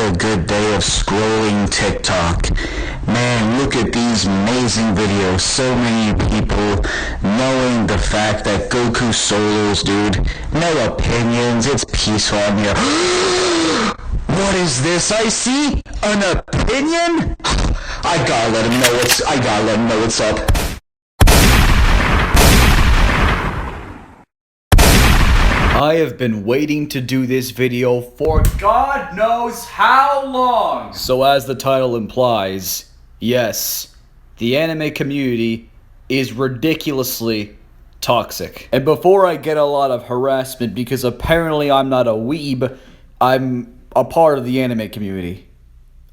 a good day of scrolling TikTok. Man, look at these amazing videos. So many people knowing the fact that Goku solos, dude. No opinions. It's peaceful on here. What is this I see? An opinion? I gotta let him know what's up. I have been waiting to do this video for God knows how long! So as the title implies, yes, the anime community is ridiculously toxic. And before I get a lot of harassment because apparently I'm not a weeb, I'm a part of the anime community.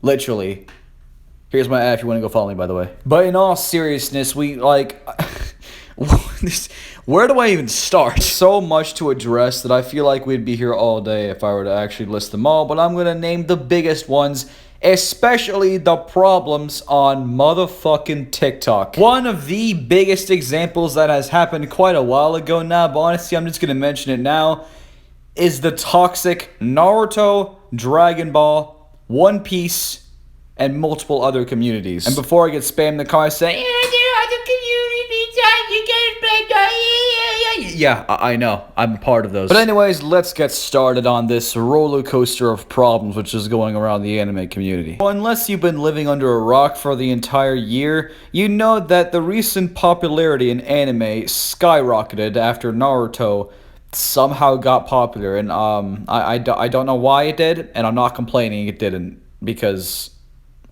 Literally. Here's my ad if you want to go follow me, by the way. But in all seriousness, where do I even start? So much to address that I feel like we'd be here all day if I were to actually list them all, but I'm going to name the biggest ones, especially the problems on motherfucking TikTok. One of the biggest examples that has happened quite a while ago now, but honestly I'm just going to mention it now, is the toxic Naruto, Dragon Ball, One Piece, and multiple other communities. And before I get spammed in the comments saying, yeah, I know. I'm a part of those. But anyways, let's get started on this roller coaster of problems which is going around the anime community. Well, unless you've been living under a rock for the entire year, you know that the recent popularity in anime skyrocketed after Naruto somehow got popular. And I don't know why it did, and I'm not complaining it didn't, because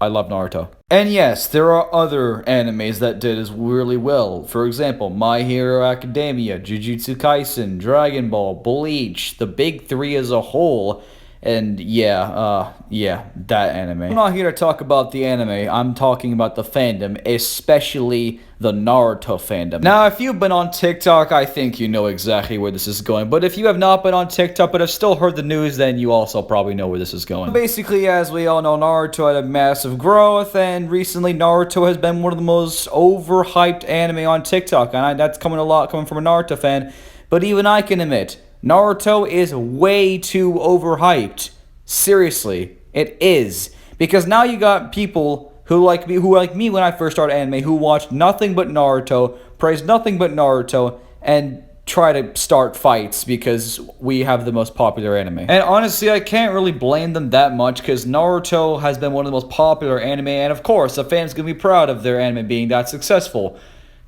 I love Naruto. And yes, there are other animes that did as really well. For example, My Hero Academia, Jujutsu Kaisen, Dragon Ball, Bleach, the big three as a whole. And yeah, that anime. I'm not here to talk about the anime, I'm talking about the fandom, especially the Naruto fandom. Now, if you've been on TikTok, I think you know exactly where this is going, but if you have not been on TikTok but have still heard the news, then you also probably know where this is going. Basically, as we all know, Naruto had a massive growth, and recently Naruto has been one of the most overhyped anime on TikTok, and that's coming from a Naruto fan, but even I can admit, Naruto is way too overhyped. Seriously, it is. Because now you got people who like me when I first started anime, who watched nothing but Naruto, praised nothing but Naruto, and try to start fights because we have the most popular anime. And honestly, I can't really blame them that much because Naruto has been one of the most popular anime, and of course, the fans can be proud of their anime being that successful.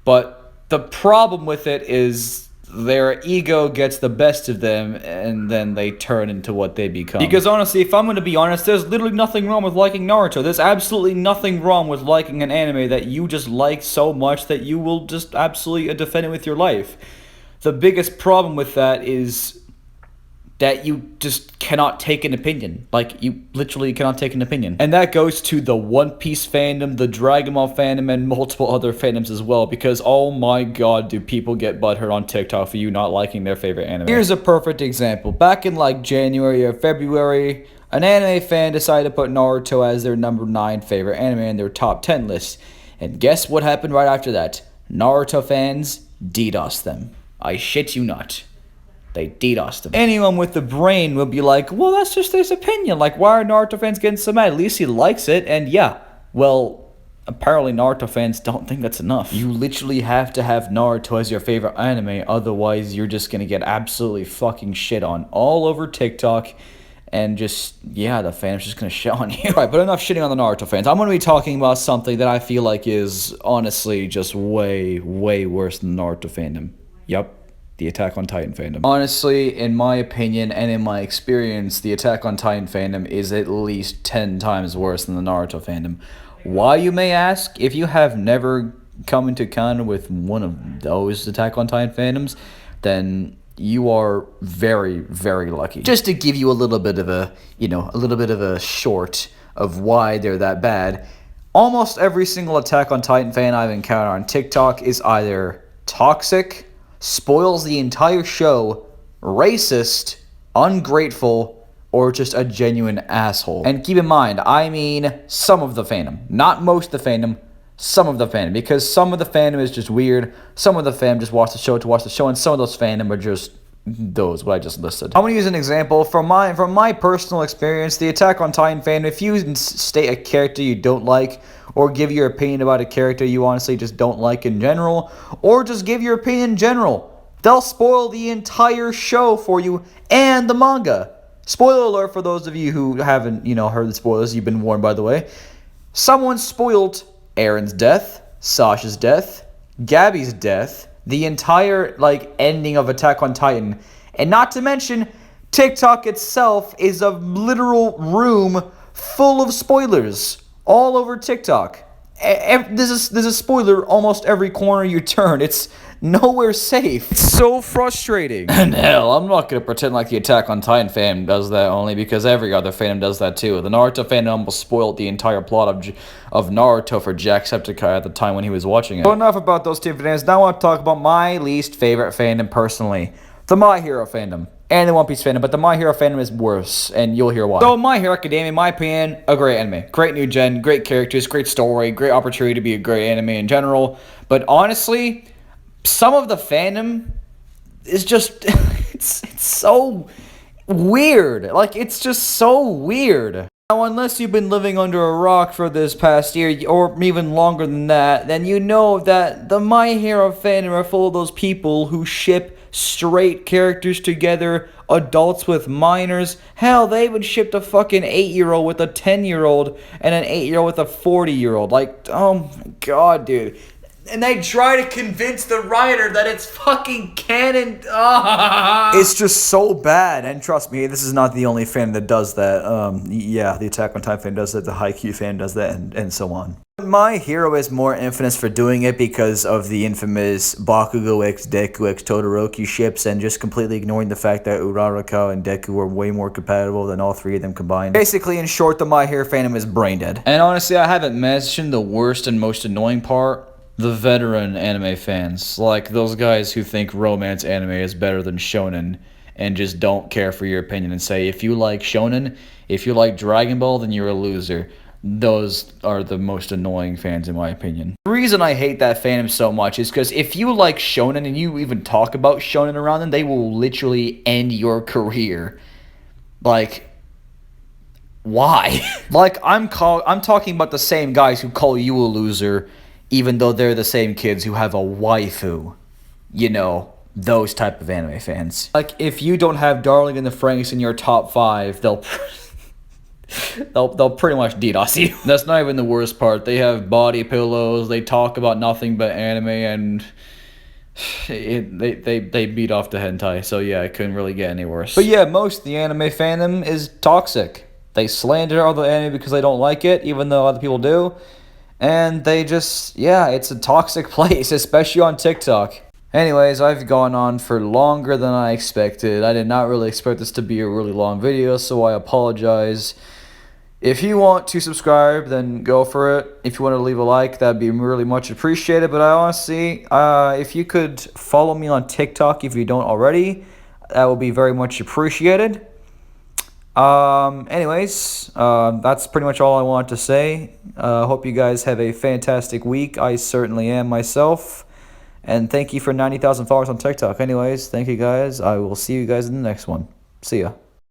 But the problem with it is their ego gets the best of them, and then they turn into what they become. Because honestly, if I'm going to be honest, there's literally nothing wrong with liking Naruto. There's absolutely nothing wrong with liking an anime that you just like so much that you will just absolutely defend it with your life. The biggest problem with that is that you just cannot take an opinion. Like, you literally cannot take an opinion. And that goes to the One Piece fandom, the Dragon Ball fandom, and multiple other fandoms as well, because oh my god, do people get butthurt on TikTok for you not liking their favorite anime. Here's a perfect example. Back in like January or February, an anime fan decided to put Naruto as their number 9 favorite anime in their top 10 list. And guess what happened right after that? Naruto fans DDoSed them. I shit you not. They DDoSed them. Anyone with the brain will be like, well, that's just his opinion. Like, why are Naruto fans getting so mad? At least he likes it. And yeah, well, apparently Naruto fans don't think that's enough. You literally have to have Naruto as your favorite anime. Otherwise, you're just going to get absolutely fucking shit on all over TikTok. And just, yeah, the fans just going to shit on you. Right, but enough shitting on the Naruto fans. I'm going to be talking about something that I feel like is honestly just way, way worse than the Naruto fandom. Yup. The Attack on Titan fandom. Honestly, in my opinion and in my experience, the Attack on Titan fandom is at least 10 times worse than the Naruto fandom. Why, you may ask? If you have never come into contact with one of those Attack on Titan fandoms, then you are very, very lucky. Just to give you a little bit of a short of why they're that bad, almost every single Attack on Titan fan I've encountered on TikTok is either toxic, spoils the entire show, racist, ungrateful, or just a genuine asshole. And keep in mind, I mean some of the fandom. Not most of the fandom, some of the fandom. Because some of the fandom is just weird, some of the fandom just watch the show to watch the show, and some of those fandom are just those what I just listed. I'm gonna use an example from my personal experience. The Attack on Titan fan, if you state a character you don't like, or give your opinion about a character you honestly just don't like in general, or just give your opinion in general, they'll spoil the entire show for you and the manga. Spoiler alert for those of you who haven't, heard the spoilers. You've been warned, by the way. Someone spoiled Aaron's death, Sasha's death, Gabby's death, the entire ending of Attack on Titan, and not to mention TikTok itself is a literal room full of spoilers all over TikTok. There's a spoiler almost every corner you turn. It's nowhere safe. It's so frustrating. And hell, I'm not gonna pretend like the Attack on Titan fandom does that only because every other fandom does that too. The Naruto fandom almost spoiled the entire plot of Naruto for Jacksepticeye at the time when he was watching it. So enough about those two fandoms. Now I want to talk about my least favorite fandom personally. The My Hero fandom. And the One Piece fandom, but the My Hero fandom is worse, and you'll hear why. So, My Hero Academia, in my opinion, a great anime. Great new gen, great characters, great story, great opportunity to be a great anime in general. But honestly, some of the fandom is just, it's so weird. It's just so weird. Now, unless you've been living under a rock for this past year, or even longer than that, then you know that the My Hero fandom are full of those people who ship straight characters together, adults with minors. Hell, they even shipped a fucking 8-year-old with a 10-year-old and an 8-year-old with a 40-year-old. Oh my god, dude. And they try to convince the writer that it's fucking canon. It's just so bad. And trust me, this is not the only fan that does that. Yeah, the Attack on Titan fan does that, the Haikyuu fan does that, and so on. My Hero is more infamous for doing it because of the infamous Bakugo x Deku x Todoroki ships and just completely ignoring the fact that Uraraka and Deku were way more compatible than all three of them combined. Basically, in short, the My Hero fandom is brain dead. And honestly, I haven't mentioned the worst and most annoying part. The veteran anime fans, like those guys who think romance anime is better than shonen and just don't care for your opinion and say, if you like shonen, if you like Dragon Ball, then you're a loser. Those are the most annoying fans in my opinion. The reason I hate that fandom so much is because if you like shonen and you even talk about shonen around them, they will literally end your career. Why? I'm talking about the same guys who call you a loser even though they're the same kids who have a waifu. Those type of anime fans. If you don't have Darling in the Franxx in your top 5, they'll pretty much DDoS you. That's not even the worst part. They have body pillows, they talk about nothing but anime, and they beat off the hentai, so yeah, it couldn't really get any worse. But yeah, most of the anime fandom is toxic. They slander other anime because they don't like it, even though other people do. And they just, it's a toxic place, especially on TikTok. Anyways, I've gone on for longer than I expected. I did not really expect this to be a really long video, so I apologize. If you want to subscribe, then go for it. If you want to leave a like, that'd be really much appreciated. But I honestly, if you could follow me on TikTok if you don't already, that would be very much appreciated. Anyways, that's pretty much all I wanted to say. Hope you guys have a fantastic week. I certainly am myself. And thank you for 90,000 followers on TikTok. Anyways, thank you guys. I will see you guys in the next one. See ya.